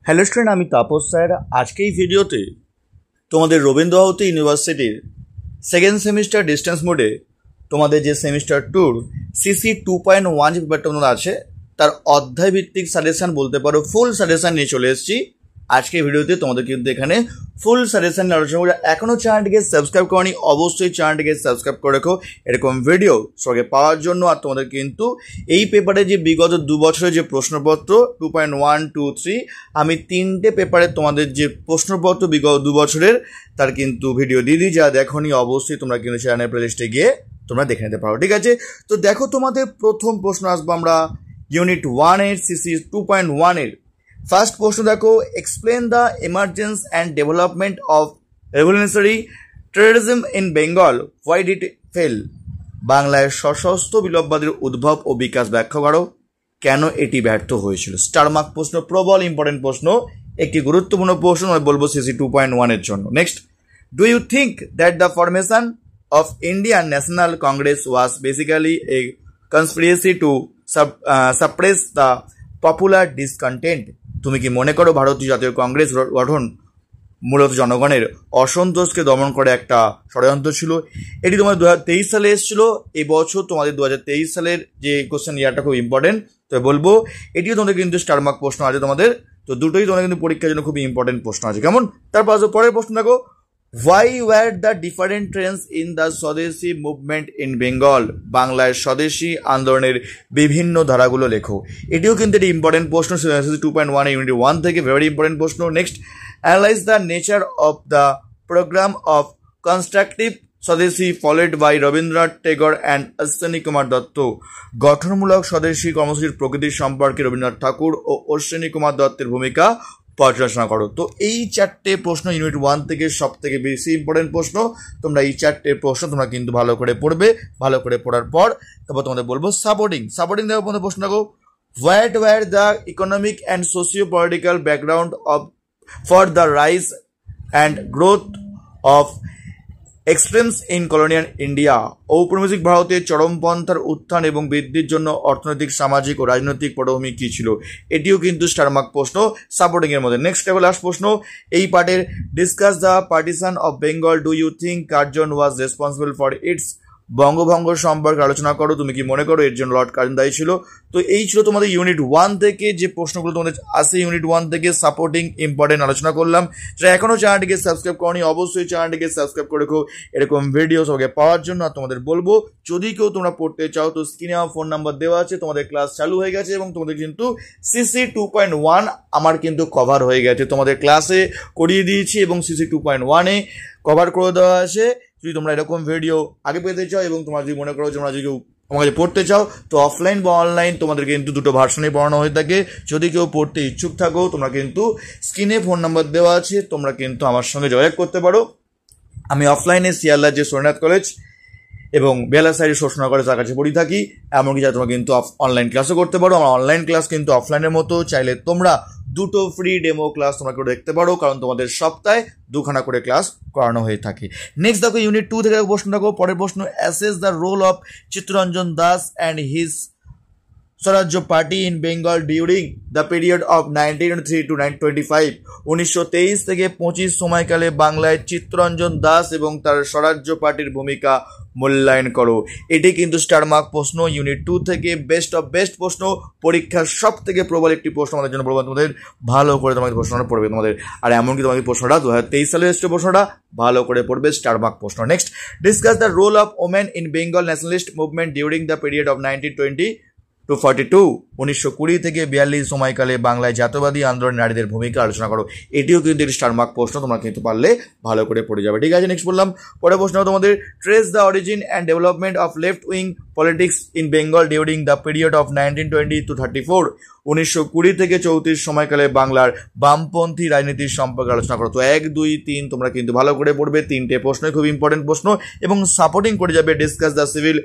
Hello student, আমি Tapas sir. আজকে এই ভিডিওতে তোমাদের রবীন্দ্র ভারতী ইউনিভার্সিটির সেকেন্ড সেমিস্টার ডিস্টেন্স মোডে তোমাদের যে সেমিস্টার ট্যুর সিসি 2.1 যে পেপারটা তোমাদের আছে তার অধ্যায় ভিত্তিক সাজেশান বলতে পারো, ফুল সাজেশান নিয়ে চলে এসেছি আজকে ভিডিওতে। তোমাদের কিন্তু এখানে ফুল সাজেশন নিয়ে আলোচনা করে এখনও চ্যানেলটিকে সাবস্ক্রাইব করনি, অবশ্যই চ্যানেলটিকে সাবস্ক্রাইব করে রেখো এরকম ভিডিও সঙ্গে পাওয়ার জন্য। আর তোমাদের কিন্তু এই পেপারে যে বিগত 2 বছরের যে প্রশ্নপত্র 2.1, 2, 3 আমি 3টে পেপারে তোমাদের যে প্রশ্নপত্র বিগত 2 বছরের তার কিন্তু ভিডিও দিয়ে দিই, যা দেখোনি অবশ্যই তোমরা কিন্তু চ্যানেল প্লেলিস্টে গিয়ে তোমরা দেখে নিতে পারো, ঠিক আছে? তো দেখো, তোমাদের প্রথম প্রশ্ন আসবো আমরা ইউনিট 1 এর সিসি 2.1 এর ফার্স্ট প্রশ্ন। দেখো, explain the emergence and development of revolutionary terrorism in Bengal, why did it fail. বাংলায় সশস্ত্র বিপ্লববাদের উদ্ভব ও বিকাশ ব্যাখ্যা করো, কেন এটি ব্যর্থ হয়েছিল। স্টার মার্ক প্রশ্ন, প্রবল ইম্পর্টেন্ট প্রশ্ন, একটি গুরুত্বপূর্ণ প্রশ্ন আমি বলবো সিসি 2.1 এর জন্য। Next, do you think that the formation of Indian National Congress was basically a conspiracy to suppress the popular discontent. তুমি কি মনে করো ভারতীয় জাতীয় কংগ্রেস গঠন মূলত জনগণের অসন্তোষকে দমন করে একটা ষড়যন্ত্র ছিল? এটি তোমাদের 2023 সালে এসেছিল। এই বছর তোমাদের 2023 সালের যে কোশ্চেন ইয়ারটা খুব ইম্পর্টেন্ট, তো বলবো এটিও তোমাদের কিন্তু স্টার মার্ক প্রশ্ন আছে তোমাদের, তো দুটোই তোমাদের কিন্তু পরীক্ষার জন্য খুবই ইম্পর্টেন্ট প্রশ্ন আছে। কেমন? তারপর পরের প্রশ্ন দেখো, why were the different Trends in the স্বদেশি মুভমেন্ট ইন বেঙ্গল। বাংলায় স্বদেশি আন্দোলনের বিভিন্ন ধারাগুলো লেখো। এটিও কিন্তু একটি ইম্পর্টেন্ট প্রশ্ন 2.1 ইউনিট 1 থেকে, ভেরি ইম্পর্টেন্ট প্রশ্ন। Next, analyze the nature of the program of constructive Swadeshi followed by Rabindranath Tagore and Ashwini Kumar Dutta. গঠনমূলক স্বদেশি কর্মসূচির প্রকৃতির সম্পর্কে রবীন্দ্রনাথ ঠাকুর ও অশ্বিনী কুমার দত্তের ভূমিকা পর্যালোচনা করো। তো এই 4টে প্রশ্ন ইউনিট 1 থেকে সব থেকে বেশি ইম্পর্টেন্ট প্রশ্ন। তোমরা এই 4টে প্রশ্ন তোমরা কিন্তু ভালো করে পড়বে। ভালো করে পড়ার পর তারপর তোমাদের বলবো সাপোর্টিং দেখো প্রশ্ন দেখো, what were the economic and socio political background of for the rise and growth of extremes in colonial India. ঔপনিবেশিক ভারতের চরমপন্থার উত্থান এবং বৃদ্ধির জন্য অর্থনৈতিক, সামাজিক ও রাজনৈতিক পটভূমি কী ছিল? এটিও কিন্তু স্টার মার্ক প্রশ্ন সাপোর্টিং এর মধ্যে। নেক্সট দেখো, লাস্ট প্রশ্ন এই পার্টের, discuss the partition of Bengal, do you think Curzon was responsible for its. বঙ্গভঙ্গ সম্পর্কে আলোচনা করো, তুমি কি মনে করো এর জন্য লর্ড কার্জন দায়ী ছিল? তো এই ছিল তোমাদের ইউনিট 1 থেকে যে প্রশ্নগুলো তোমাদের আসে ইউনিট 1 থেকে সাপোর্টিং ইম্পর্টেন্ট আলোচনা করলাম। যারা এখনও চ্যানেলটিকে সাবস্ক্রাইব করনি অবশ্যই চ্যানেলটিকে সাবস্ক্রাইব করে রেখো এরকম ভিডিও সবাইকে পাওয়ার জন্য। আর তোমাদের বলবো, যদি কেউ তোমরা পড়তে চাও তো স্ক্রিনে আমার ফোন নাম্বার দেওয়া আছে, তোমাদের ক্লাস চালু হয়ে গেছে এবং তোমাদের কিন্তু সিসি 2.1 আমার কিন্তু কভার হয়ে গেছে, তোমাদের ক্লাসে করিয়ে দিয়েছি এবং সিসি 2.1 কভার করে দেওয়া আছে। যদি তোমরা এরকম ভিডিও আগে পেতে চাও এবং তোমরা যদি মনে করো তোমরা যদি কেউ আমার কাছে পড়তে চাও তো অফলাইন বা অনলাইন তোমাদের কিন্তু দুটো ভার্সনে পড়ানো হয়ে থাকে। যদি কেউ পড়তে ইচ্ছুক থাকো তোমরা কিন্তু স্ক্রিনে ফোন নাম্বার দেওয়া আছে, তোমরা কিন্তু আমার সঙ্গে যোগাযোগ করতে পারো। আমি অফলাইনে শিয়ালদার যে সোনাথ কলেজ এবং বেলা সাইডে শোষণা করে তার কাছে পড়ি থাকি, এমনকি যা তোমরা কিন্তু অনলাইন ক্লাসও করতে পারো। আমার অনলাইন ক্লাস কিন্তু অফলাইনের মতো, চাইলে তোমরা দুটো ফ্রি ডেমো ক্লাস তোমরা করে দেখতে পারো, কারণ তোমাদের সপ্তাহে 2খানা করে ক্লাস করানো হয়ে থাকে। নেক্সট দেখো ইউনিট 2 থেকে প্রশ্ন দেখো, পরের প্রশ্ন, assess the role of Chittaranjan Das and his Swarajya party in Bengal during the period of 1903 to 1925। 1923 থেকে 25 সময়কালে বাংলায় চিত্তরঞ্জন দাস এবং তার স্বরাজ্য পার্টির ভূমিকা মূল্যায়ন করো। এটি কিন্তু স্টার মার্ক প্রশ্ন ইউনিট 2 থেকে, বেস্ট অফ বেস্ট প্রশ্ন, পরীক্ষার সব থেকে প্রবল একটি প্রশ্ন আমাদের জন্য পড়বো। তোমাদের ভালো করে তোমাদের প্রশ্নটা পড়বে তোমাদের, আর এমনকি তোমাদের প্রশ্নটা 2023 সালে এসছে, প্রশ্নটা ভালো করে পড়বে, স্টার মার্ক প্রশ্ন। Next, discuss the role of women in Bengal nationalist movement during the period of 1920 to 42। 1920 থেকে 42 সময়কালে বাংলায় জাতীয়বাদী আন্দোলন নারীদের ভূমিকা আলোচনা করো। এটিও কিন্তু একটি স্টার মার্ক প্রশ্ন, তোমরা কিন্তু পারলে ভালো করে পড়ে যাবে, ঠিক আছে? নেক্সট বললাম, পরের প্রশ্ন তোমাদের, trace the origin and development of left wing politics in Bengal during the period of 1920 to 34। 1920 থেকে 34 সময়কালে বাংলার বামপন্থী রাজনীতির সম্পর্কে আলোচনা করো। তো 1, 2, 3 তোমরা কিন্তু ভালো করে পড়বে, 3টে প্রশ্নই খুব ইম্পর্টেন্ট প্রশ্ন এবং সাপোর্টিং করে যাবে। Discuss the civil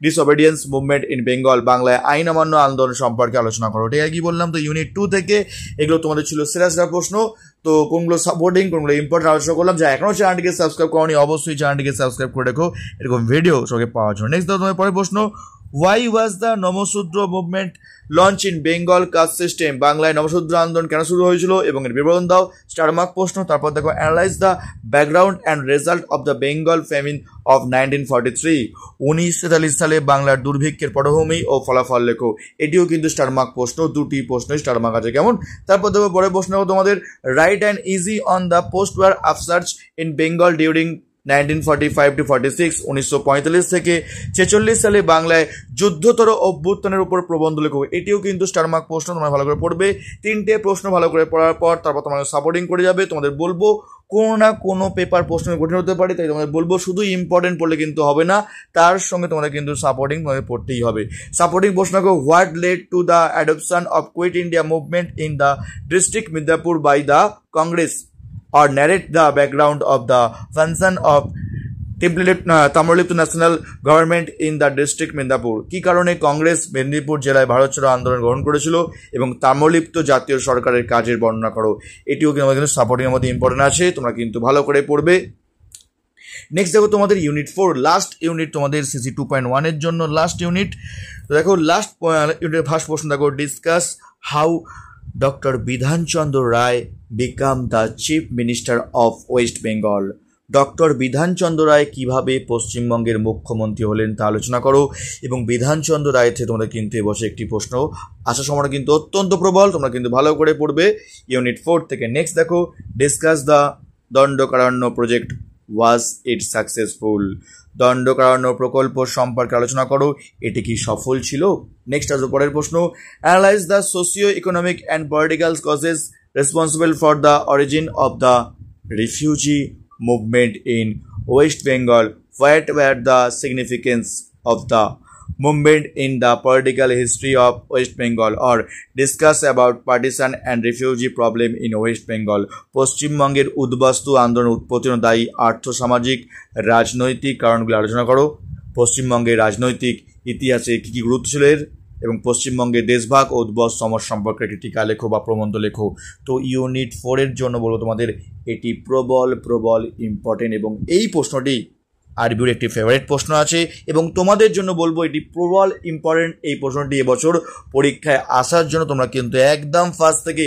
disobedience movement in Bengal, বাংলায় আইন অমান্য আন্দোলন সম্পর্কে আলোচনা করো। ঠিক আছে, কি বললাম? তো ইউনিট 2 থেকে এগুলো তোমাদের ছিল সেরা প্রশ্ন। তো কোনগুলো সাপোর্টিং কোনগুলো ইম্পর্টেন্ট আলোচনা করলাম। যা এখনও চ্যানেলটিকে সাবস্ক্রাইব করনি অবশ্যই চ্যানেলটিকে সাবস্ক্রাইব করে রেখো এরকম ভিডিও সঙ্গে পাওয়ার জন্য। নেক্সট তোমাদের পরের প্রশ্ন, Why was the Namasudra movement launch in Bengal caste system? বাংলায় নমশূদ্র আন্দোলন কেন শুরু হয়েছিল এবং এর বিবরণ দাও। স্টার মার্ক প্রশ্ন। তারপর দেখো analyse the background and result of the Bengal famine of 1943। 1943 সালে বাংলার দুর্ভিক্ষের পটভূমি ও ফলাফল লেখো। এটিও কিন্তু স্টার মার্ক প্রশ্ন, দুটি প্রশ্নই স্টার মার্ক আছে। কেমন? তারপর দেখো পরের প্রশ্ন তোমাদের write an essay on the post war upsurge in Bengal during 1945 to 46। 1945 থেকে 46 সালে বাংলায় যুদ্ধোত্তর অভ্যুত্থানের উপর প্রবন্ধ লেখো। এটিও কিন্তু স্টার মার্ক প্রশ্ন, তোমরা ভালো করে পড়বে। তিনটে প্রশ্ন ভালো করে পড়ার পর তারপর তোমাদের সাপোর্টিং করে যাবে। তোমাদের বলবো কোনো না কোনো পেপার প্রশ্ন কঠিন হতে পারে, তাই তোমাদের বলবো শুধু ইম্পর্টেন্ট পড়লে কিন্তু হবে না, তার সঙ্গে তোমাদের কিন্তু সাপোর্টিং তোমাদের পড়তেই হবে। সাপোর্টিং প্রশ্ন দেখো what led to the adoption of Quit India movement in the district Midnapore by the Congress, or narrate the background of the function of Tamralipta national government in the district Medinipur. কি কারণে কংগ্রেস মেদিনীপুর জেলায় ভারত ছাড়ো আন্দোলন গ্রহণ করেছিল এবং তাম্রলিপ্ত জাতীয় সরকারের কাজের বর্ণনা করো। এটিও কিন্তু আমাদের সাপোর্টিং এর মধ্যে ইম্পর্টেন্ট আছে, তোমরা কিন্তু ভালো করে পড়বে। নেক্সট দেখো তোমাদের ইউনিট 4 লাস্ট ইউনিট, তোমাদের সিসি 2.1 এর জন্য লাস্ট ইউনিট। তো দেখো লাস্ট ইউনিটের ফার্স্ট প্রশ্ন দেখো discuss how doctor Bidhanchandra Roy became the chief minister of West Bengal. Doctor Bidhanchandra Roy কিভাবে পশ্চিমবঙ্গের মুখ্যমন্ত্রী হলেন তা আলোচনা করো। এবং বিধানচন্দ্র রায় থেকে তোমরা কিন্তু এবছর একটি প্রশ্ন আসার সম্ভাবনা কিন্তু অত্যন্ত প্রবল, তোমরা কিন্তু ভালো করে পড়বে ইউনিট 4 থেকে। নেক্সট দেখো discuss the Dandakaranya project, was it successful. Dandakaranya প্রকল্প সম্পর্কে আলোচনা করো, এটি কি সফল ছিল। নেক্সট আসবে পরের প্রশ্ন analyse the socio economic and political causes responsible for the origin of the refugee movement in West Bengal, what were the significance of the movement in the political history of West Bengal, or discuss about partition and refugee problem in West Bengal। পশ্চিমবঙ্গের উদ্বাস্তু আন্দোলন উৎপত্তির দায়ী আর্থসামাজিক রাজনৈতিক কারণগুলো আলোচনা করো। পশ্চিমবঙ্গের রাজনৈতিক ইতিহাসে কী কী গুরুত্ব ছিল এর, এবং পশ্চিমবঙ্গের দেশভাগ ও উদ্ভব সমস্যা সম্পর্কে একটি টিকা লেখো বা প্রবন্ধ লেখো। তো ইউনিট 4 এর জন্য বলবো তোমাদের এটি প্রবল ইম্পর্টেন্ট, এবং এই প্রশ্নটি আরবির একটি ফেভারিট প্রশ্ন আছে এবং তোমাদের জন্য বলবো এটি প্রবল ইম্পর্টেন্ট। এই প্রশ্নটি এবছর পরীক্ষায় আসার জন্য তোমরা কিন্তু একদম ফার্স্ট থেকে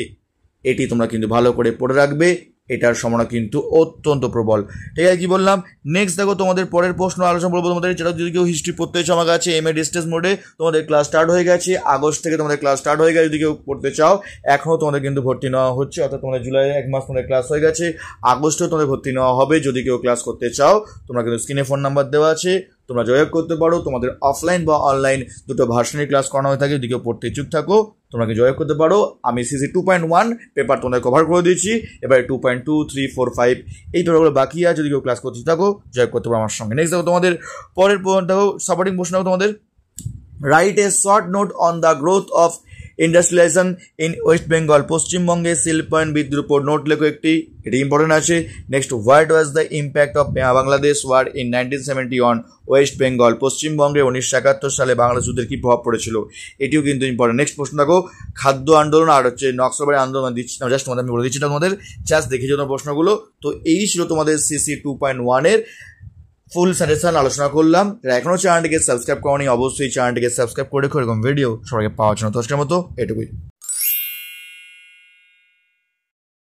এটি তোমরা কিন্তু ভালো করে পড়ে রাখবে, এটার সম্ভাবনা কিন্তু অত্যন্ত প্রবল। ঠিক আছে, কি বললাম। নেক্সট দেখো তোমাদের পরের প্রশ্ন আলোচনা করবো তোমাদের, যেটা যদি কেউ হিস্ট্রি পড়তে চাও আমার কাছে এমএ ডিস্টেন্স মোডে তোমাদের ক্লাস স্টার্ট হয়ে গেছে, আগস্ট থেকে তোমাদের ক্লাস স্টার্ট হয়ে গেছে। যদি কেউ পড়তে চাও এখনও তোমাদের কিন্তু ভর্তি নেওয়া হচ্ছে, অর্থাৎ তোমাদের জুলাই 1 মাস তোমাদের ক্লাস হয়ে গেছে, আগস্টেও তোমাদের ভর্তি নেওয়া হবে। যদি কেউ ক্লাস করতে চাও তোমরা কিন্তু স্ক্রিনে ফোন নাম্বার দেওয়া আছে, তোমরা যোগাযোগ করতে পারো। তোমাদের অফলাইন বা অনলাইন দুটো ভার্সনের ক্লাস করানো হয়ে থাকে, যদি কেউ পড়তে ইচ্ছুক থাকো তোমরা যোগাযোগ করতে পারো। আমি সিসি 2.1 পেপার তোমাদের কভার করে দিয়েছি, এবারে 2.2, 3, 4, 5 এই পেপারগুলো বাকি আছে। যদি কেউ ক্লাস করতে থাকো যোগাযোগ করতে পারো আমার সঙ্গে। নেক্সট দেখো তোমাদের পরের দেখো সাপোর্টিং প্রশ্ন দেখো তোমাদের write a short note on the growth of industrialisation in West Bengal. পশ্চিমবঙ্গে শিল্পায়ন বৃদ্ধির উপর নোট লেখো একটি, এটি ইম্পর্টেন্ট আছে। Next what was the impact of Bangladesh war in 1970 on West Bengal. পশ্চিমবঙ্গে 1971 সালে বাংলাদেশ যুদ্ধের কী প্রভাব পড়েছিল, এটিও কিন্তু ইম্পর্টেন্ট। নেক্সট প্রশ্ন দেখো খাদ্য আন্দোলন আর হচ্ছে নকশালবাড়ি আন্দোলন দিচ্ছি না, জাস্ট তোমাদের আমি বলে দিচ্ছি তোমাদের, জাস্ট দেখে যাও প্রশ্নগুলো। তো এই ছিল তোমাদের সিসি 2.1 এর ফুল সাজেশন আলোচনা করলাম। এখনও চ্যানেলটিকে সাবস্ক্রাইব করনি, অবশ্যই চ্যানেলটিকে সাবস্ক্রাইব করে এরকম ভিডিও সবাইকে পাওয়ার জন্য। তো আজকের মতো এটুকুই।